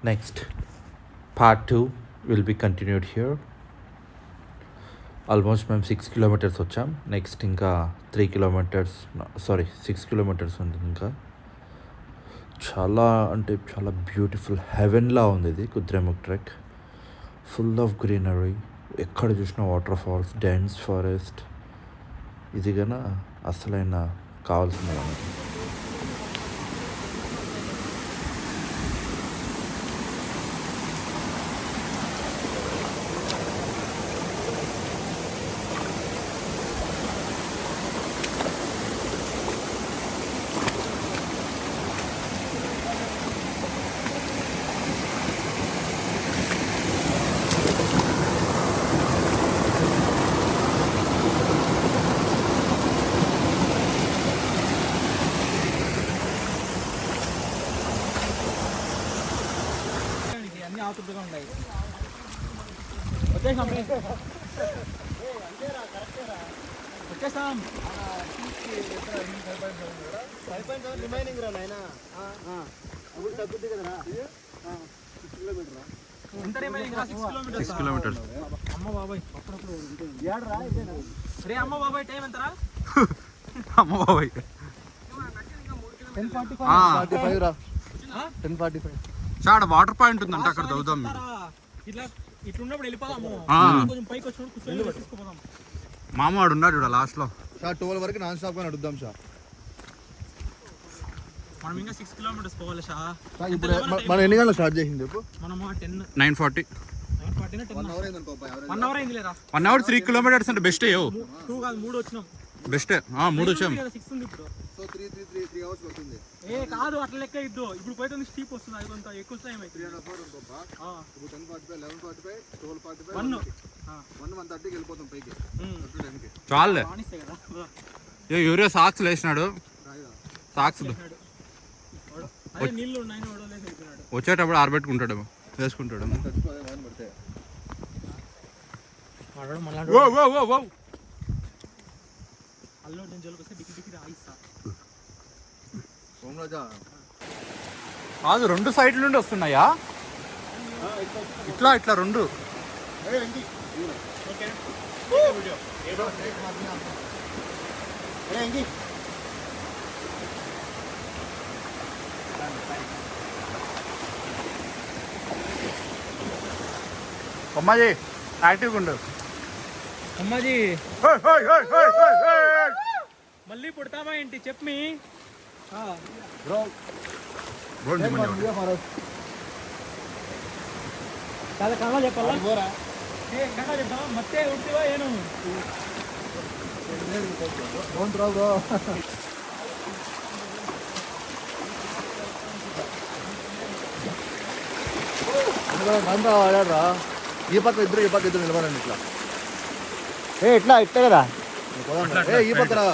Next, part 2 will be continued here. Almost మేము 6 kilometres వచ్చాం. Next ఇంకా 3 కిలోమీటర్స్ 6 కిలోమీటర్స్ ఉంది. ఇంకా చాలా అంటే చాలా బ్యూటిఫుల్ హెవెన్లా ఉంది ఇది Kudremukh trek. Full of greenery, ఎక్కడ చూసినా వాటర్ ఫాల్స్, డెన్స్ ఫారెస్ట్. ఇది కన్నా అసలైన కావాల్సింది మనకి. వచ్చేసాం. రిమైనింగ్ రా నాయన తగ్గుద్ది కదరా. 6 కిలోమీటర్స్. అమ్మ బాబాయ్ రే, అమ్మ బాబాయ్ టైం ఎంతరా? అమ్మ బాబాయ్ 10:45 రా. 10:45 చాడ వాటర్ పాయింట్ ఉందంటే అక్కడ చదువుదాం. ఇట్లా ఇట్లున్నప్పుడు వెళ్ళిపోదాము. కొంచెం పైకి వచ్చి కూర్చొని తీసుకుపోదాం. మామవాడు ఉన్నాడు చూడ లాస్ట్ లో. 12 వరకు నాన్ స్టాప్ గా నడుద్దాం షా. మనం ఇంకా 6 కిలోమీటర్స్ పోవాలి షా. ఇప్పుడు మనం ఎన్ని గంటలు స్టార్ట్ చేసింది చెప్పు. మనం 9:40 1 అవర్ అయింది అనుకో. 1 అవర్ అయింది లేరా? 1 అవర్ 3 కిలోమీటర్స్ అంటే బెస్ట్. 2 కాదు 3 వచ్చినాం. బెస్ట్ 3 వచ్చాం. 6 ఉంది ఇప్పుడు. సో 3 అవర్స్ పడుతుంది. కాదు అట్లా లెక్క ఇద్దు. ఇప్పుడు పోయితే స్టీప్ వస్తుంది, అది కొంత ఎక్కువ టైం అవుతుంది. 304 అనుకోపా. ఇప్పుడు 10:45 11:45 12:45 1:30కి వెళ్ళిపోతాం పైకి. చాలే యూరియా సాక్స్ లేచినాడు. సాక్స్ నీళ్ళు ఉన్నాయి, ఓడలేదు. వచ్చేటప్పుడు ఆరబెట్టుకుంటాడు, వేసుకుంటాడు. కాదు 2 సైడ్ల నుండి వస్తున్నాయా? ఇట్లా ఇట్లా 2. అమ్మాజీ యాక్టివ్గా ఉండు. అమ్మాజీ మళ్ళీ పుడతామా ఏంటి చెప్పి చాలా కన్నా చెప్పాలా? కన్నా చెప్తావా? మత్తే ఉట్టివా ఏను వాడారా. ఈ పక్క ఇద్దరు నిలబడండి ఇట్లా. ఇట్లా కదా. ఈ పక్కరా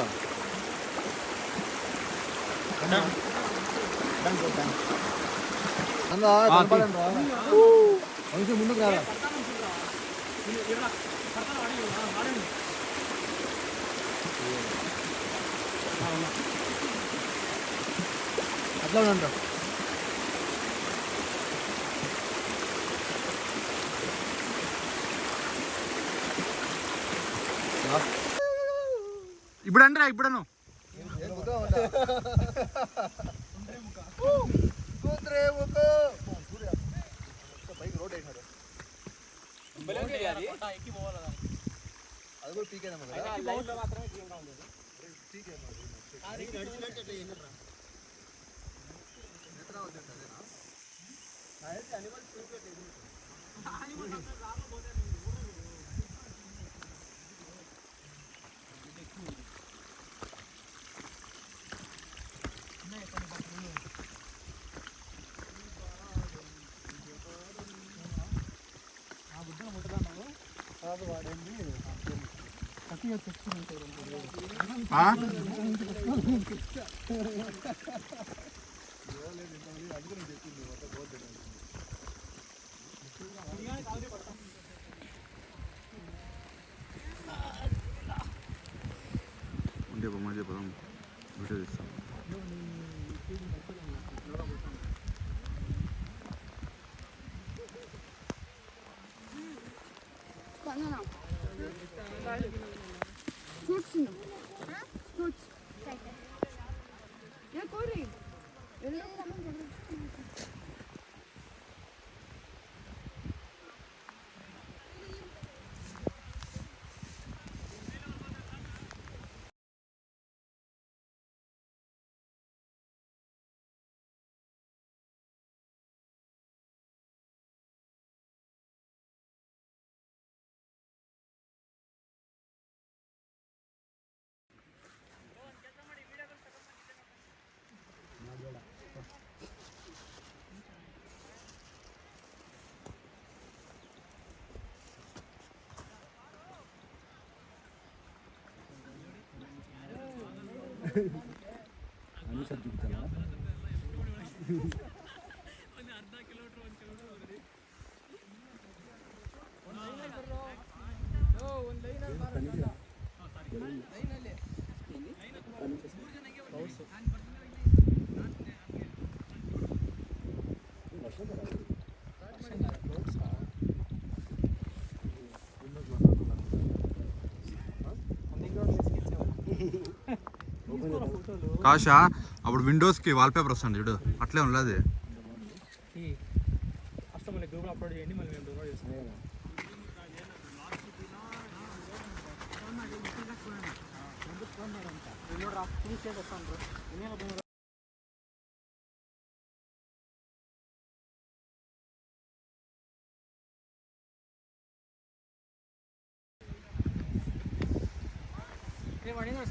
ముందుకు రారా. అట్లా ఉండండి. ఇప్పుడు అంటారా? ఇప్పుడను అది కూడా పీకేదమ్మా కదా. ఉండే బొమ్మ చెప్పదాం, వీడియో తీస్తాం. no. Fruits no. Fruits. Yeah, correct. కాషా అప్పుడు విండోస్కి వాల్పేపర్ వస్తుంది చూడు అట్లే ఉండదు. ఫస్ట్ మళ్ళీ గ్రూప్లో అప్లోడ్ చేయండి, మళ్ళీ మేము డౌన్లోడ్ చేస్తాం.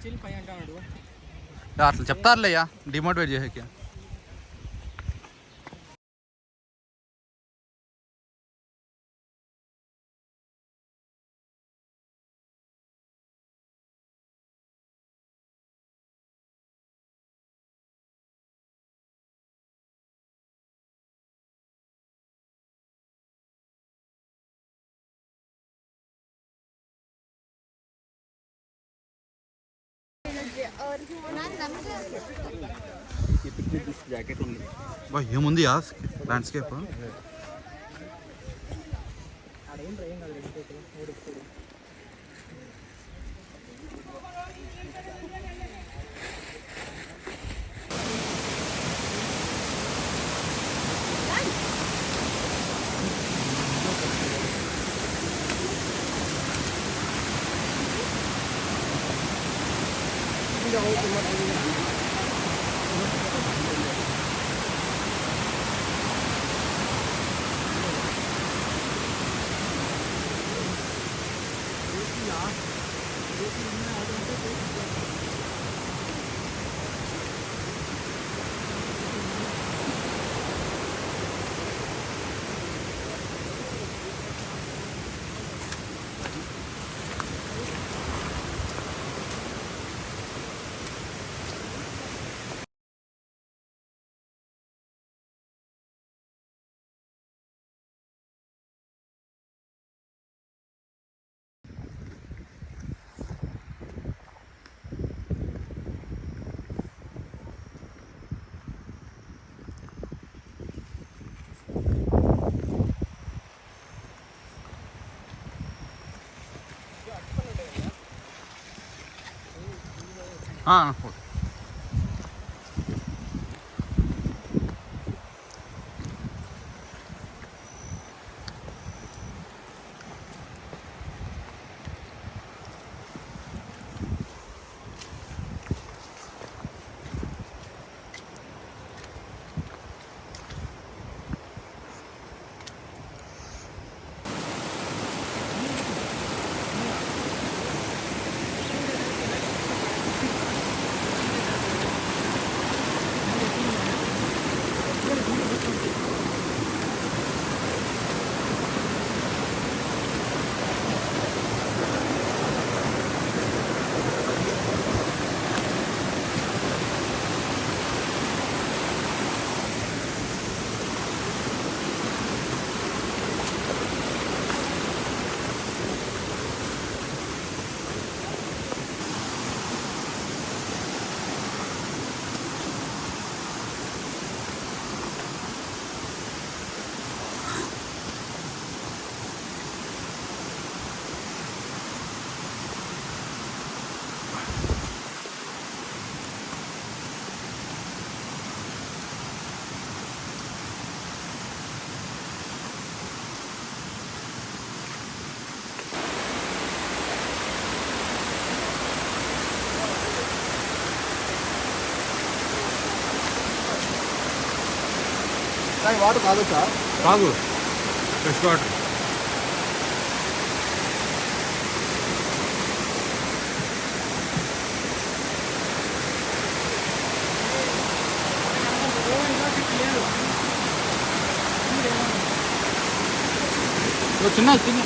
స్టిల్ పై అంటాడు. అట్లా చెప్తారులేయ్యా డిమోటివేట్ చేసేకి. ఏముంది ల్యాండ్స్కేప్. వాటర్ తాగొచ్చా? తాగు ఫ్రెష్ వాటర్. చిన్న చిన్న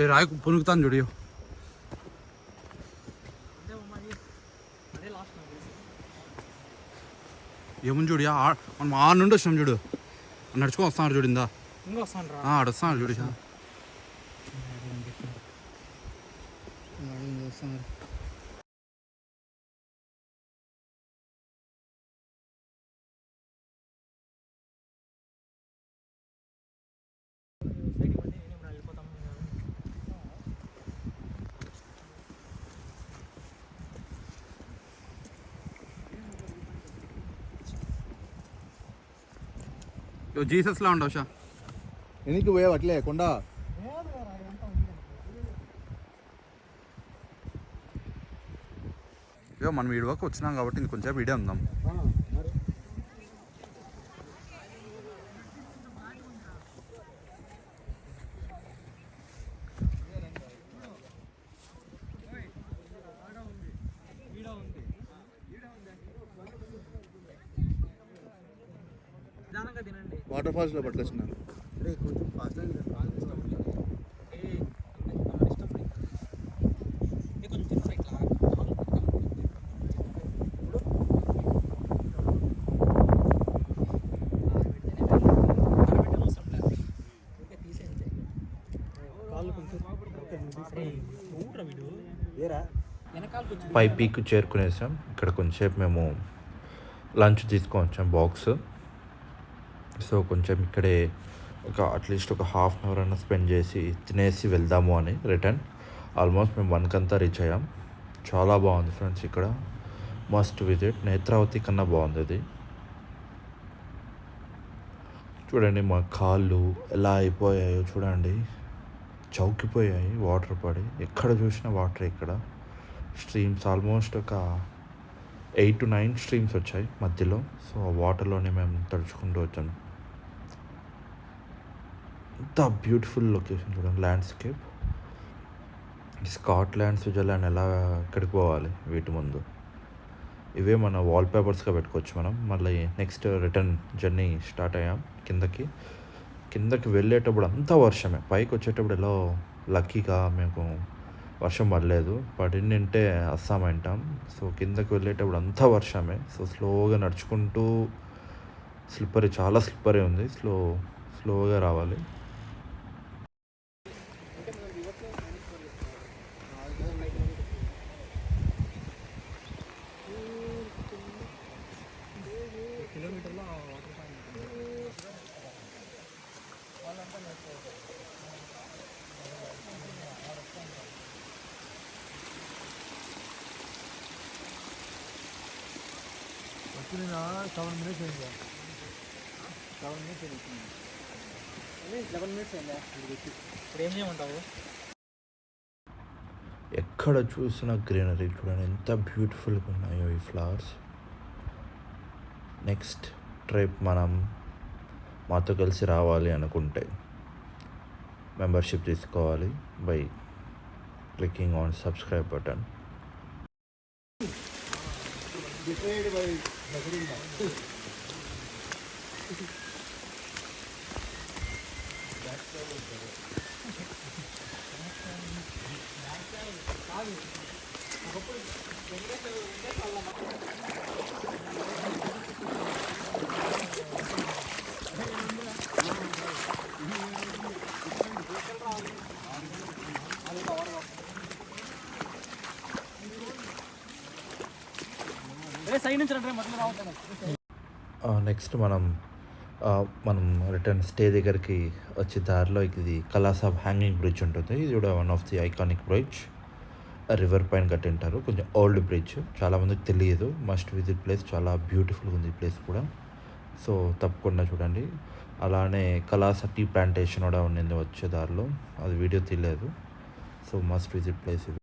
ఏ రాయి పునుకుతాను చూడు. ఏముంది చూడు, మనం ఆ నుండి వచ్చినాం చూడు, నడుచుకొని వస్తాను చూడిందా, ఇంకా వస్తాను రా. ఆడొస్తాను చూడు. జీసస్లా ఉండవు షా. ఎనికి పోయావు అట్లే కొండ? ఇక మనం వీడి వరకు వచ్చినాం కాబట్టి ఇంకొంచెం వీడియో ఉందాం. తినండి. వాటర్ ఫాల్స్ లో పట్టుకొచ్చిన. పై పీక్ చేరుకునేసాం. ఇక్కడ కొంచెంసేపు మేము లంచ్ తీసుకొని వచ్చాం బాక్స్. సో కొంచెం ఇక్కడే అట్లీస్ట్ ఒక హాఫ్ అన్ అవర్ అన్న స్పెండ్ చేసి తినేసి వెళ్దాము అని రిటర్న్. ఆల్మోస్ట్ మేము 1 కంతా రీచ్ అయ్యాం. చాలా బాగుంది ఫ్రెండ్స్, ఇక్కడ మస్ట్ విజిట్. నేత్రావతి కన్నా బాగుంది ఇది. చూడండి మా కాళ్ళు ఎలా అయిపోయాయో చూడండి, చౌకిపోయాయి వాటర్ పడి. ఎక్కడ చూసినా వాటర్. ఇక్కడ స్ట్రీమ్స్ ఆల్మోస్ట్ ఒక 8 to 9 స్ట్రీమ్స్ వచ్చాయి మధ్యలో. సో ఆ వాటర్లోనే మేము తడుచుకుంటూ వచ్చాం. ఎంత బ్యూటిఫుల్ లొకేషన్ చూడండి, ల్యాండ్స్కేప్. స్కాట్లాండ్, స్విట్జర్లాండ్ ఎలా ఎక్కడికి పోవాలి వీటి ముందు. ఇవే మన వాల్పేపర్స్గా పెట్టుకోవచ్చు మనం. మళ్ళీ నెక్స్ట్ రిటర్న్ జర్నీ స్టార్ట్ అయ్యాం. కిందకి వెళ్ళేటప్పుడు అంతా వర్షమే. పైకి వచ్చేటప్పుడు ఎలా లక్కీగా మేము వర్షం పడలేదు. పడిందంటే అస్సాం అంటాం. సో కిందకి వెళ్ళేటప్పుడు అంతా వర్షమే. సో స్లోగా నడుచుకుంటూ, స్లిప్పరీ, చాలా స్లిప్పరీ ఉంది. స్లోగా రావాలి. వచ్చిన 7 minutes అయిందా? 7 minutes అయింది. 11 minutes అయిందా? ఇప్పుడు ఏం చేయమంటావు? ఎక్కడ చూసినా గ్రీనరీ చూడండి, ఎంత బ్యూటిఫుల్గా ఉన్నాయో ఈ ఫ్లవర్స్. నెక్స్ట్ ట్రిప్ మనం మాతో కలిసి రావాలి అనుకుంటే మెంబర్షిప్ తీసుకోవాలి by clicking on subscribe button. Betrayed by Nazrullah. Side నుంచి రండి మధ్యలో రావట్లేదు. నెక్స్ట్ మనం రిటర్న్ స్టే దగ్గరికి వచ్చే దారిలో ఇది కలాసాబ్ హ్యాంగింగ్ బ్రిడ్జ్ ఉంటుంది. ఇది కూడా one of the iconic bridge. River పైన కట్టింటారు. కొంచెం ఓల్డ్ బ్రిడ్జ్, చాలామందికి తెలియదు. మస్ట్ విజిట్ ప్లేస్, చాలా బ్యూటిఫుల్గా ఉంది ఈ ప్లేస్ కూడా. సో తప్పకుండా చూడండి. అలానే కలాసా టీ ప్లాంటేషన్ కూడా ఉండింది వచ్చే దారిలో, అది వీడియో తీయలేదు. సో మస్ట్ విజిట్ ప్లేస్ ఇది.